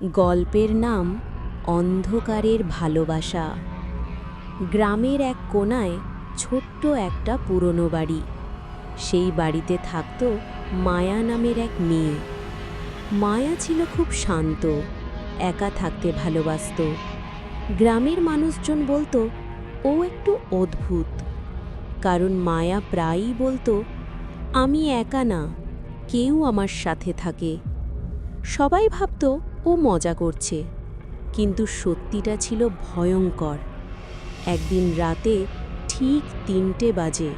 গল্পের নাম অন্ধকারের ভালোবাসা। গ্রামের এক কোণায় ছোট্ট একটা পুরনো বাড়ি। সেই বাড়িতে থাকত মায়া নামের এক মেয়ে। মায়া ছিল খুব শান্ত, একা থাকতে ভালোবাসত। গ্রামের মানুষজন বলতো ও একটু অদ্ভুত, কারণ মায়া প্রায়ই বলতো, আমি একা না, কেউ আমার সাথে থাকে। সবাই ভাবত ও মজা করছে, কিন্তু সত্যিটা ছিল ভয়ঙ্কর। একদিন রাতে ঠিক ৩টে বাজে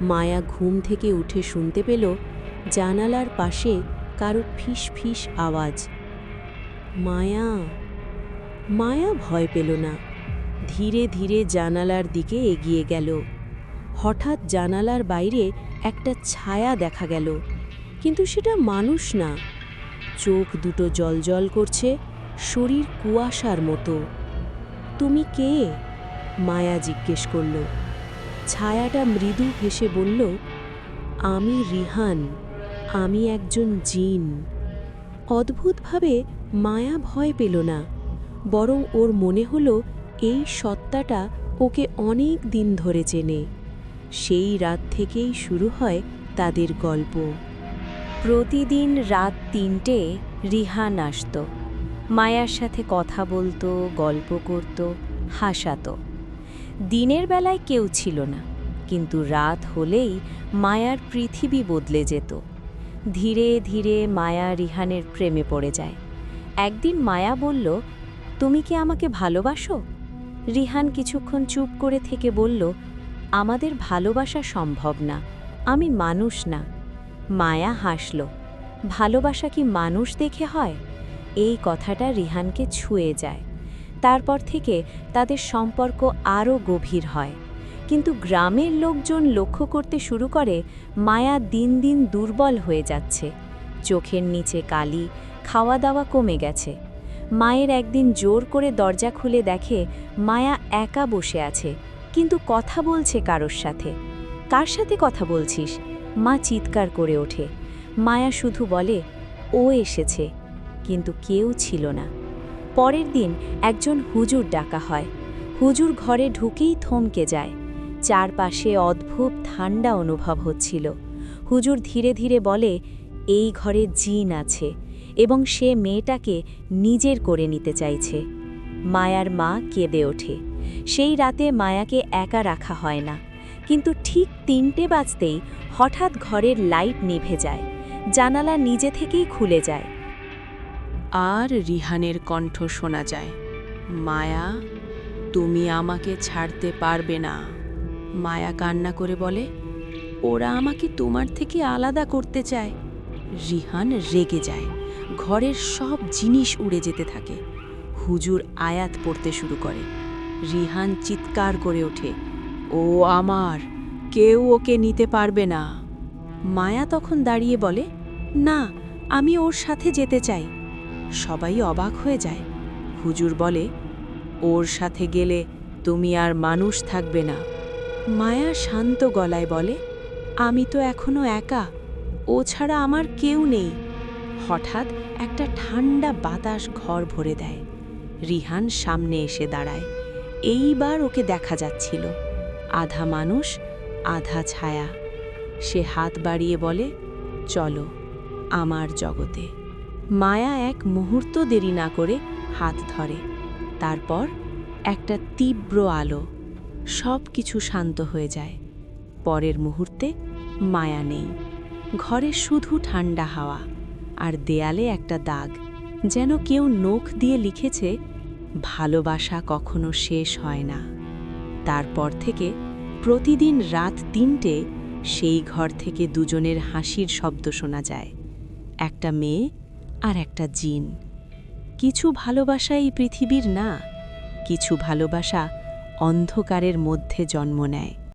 মায়া ঘুম থেকে উঠে শুনতে পেল জানালার পাশে কারো ফিস ফিস আওয়াজ। মায়া মায়া ভয় পেল না, ধীরে ধীরে জানালার দিকে এগিয়ে গেল। হঠাৎ জানালার বাইরে একটা ছায়া দেখা গেল, কিন্তু সেটা মানুষ না। চোখ দুটো জ্বলজ্বল করছে, শরীর কুয়াশার মতো। তুমি কে? মায়া জিজ্ঞেস করল। ছায়াটা মৃদু হেসে বলল, আমি রিহান, আমি একজন জিন। অদ্ভুতভাবে মায়া ভয় পেল না, বরং ওর মনে হলো এই সত্তাটা ওকে অনেক দিন ধরে চেনে। সেই রাত থেকেই শুরু হয় তাদের গল্প। প্রতিদিন রাত ৩টে রিহান আসত। মায়ার সাথে কথা বলতো, গল্প করত, হাসাতো। দিনের বেলায় কেউ ছিল না, কিন্তু রাত হলেই মায়ার পৃথিবী বদলে যেত। ধীরে ধীরে মায়া রিহানের প্রেমে পড়ে যায়। একদিন মায়া বলল, তুমি কি আমাকে ভালোবাসো? রিহান কিছুক্ষণ চুপ করে থেকে বলল, আমাদের ভালোবাসা সম্ভব না, আমি মানুষ না। মায়া হাসল, ভালোবাসা কি মানুষ দেখে হয়? এই কথাটা রিহানকে ছুঁয়ে যায়। তারপর থেকে তাদের সম্পর্ক আরও গভীর হয়। কিন্তু গ্রামের লোকজন লক্ষ্য করতে শুরু করে মায়া দিন দিন দুর্বল হয়ে যাচ্ছে। চোখের নিচে কালি, খাওয়া দাওয়া কমে গেছে। মায়ের একদিন জোর করে দরজা খুলে দেখে মায়া একা বসে আছে, কিন্তু কথা বলছে কারোর সাথে। কার সাথে কথা বলছিস? মা চিৎকার করে ওঠে। মায়া শুধু বলে, ও এসেছে, কিন্তু কেউ ছিল না। পরের দিন একজন হুজুর ডাকা হয়। হুজুর ঘরে ঢুকেই থমকে যায়। চারপাশে অদ্ভুত ঠান্ডা অনুভব হচ্ছিল। হুজুর ধীরে ধীরে বলে, এই ঘরে জিন আছে এবং সে মেয়েটাকে নিজের করে নিতে চাইছে। মায়ার মা কেঁদে ওঠে। সেই রাতে মায়াকে একা রাখা হয় না, কিন্তু ঠিক ৩টে বাজতেই হঠাৎ ঘরের লাইট নিভে যায়, জানালা নিজে থেকেই খুলে যায়। আর রিহানের কণ্ঠ শোনা যায়, মায়া, তুমি আমাকে ছাড়তে পারবে না। মায়া কান্না করে বলে, ওরা আমাকে তোমার থেকে আলাদা করতে চায়। রিহান রেগে যায়, ঘরের সব জিনিস উড়ে যেতে থাকে। হুজুর আয়াত পড়তে শুরু করে। রিহান চিৎকার করে ওঠে, ও আমার, কেউ ওকে নিতে পারবে না। মায়া তখন দাঁড়িয়ে বলে, না, আমি ওর সাথে যেতে চাই। সবাই অবাক হয়ে যায়। হুজুর বলে, ওর সাথে গেলে তুমি আর মানুষ থাকবে না। মায়া শান্ত গলায় বলে, আমি তো এখনো একা, ও ছাড়া আমার কেউ নেই। হঠাৎ একটা ঠান্ডা বাতাস ঘর ভরে দেয়। রিহান সামনে এসে দাঁড়ায়। এইবার ওকে দেখা যাচ্ছিল, আধা মানুষ, আধা ছায়া। সে হাত বাড়িয়ে বলে, চলো আমার জগতে। মায়া এক মুহূর্ত দেরি না করে হাত ধরে। তারপর একটা তীব্র আলো, সব কিছু শান্ত হয়ে যায়। পরের মুহূর্তে মায়া নেই। ঘরে শুধু ঠান্ডা হাওয়া, আর দেয়ালে একটা দাগ, যেন কেউ নখ দিয়ে লিখেছে, ভালোবাসা কখনো শেষ হয় না। তারপর থেকে প্রতিদিন রাত ৩টে সেই ঘর থেকে দুজনের হাসির শব্দ শোনা যায়, একটা মেয়ে আর একটা জিন। কিছু ভালোবাসা এই পৃথিবীর না, কিছু ভালোবাসা অন্ধকারের মধ্যে জন্ম নেয়।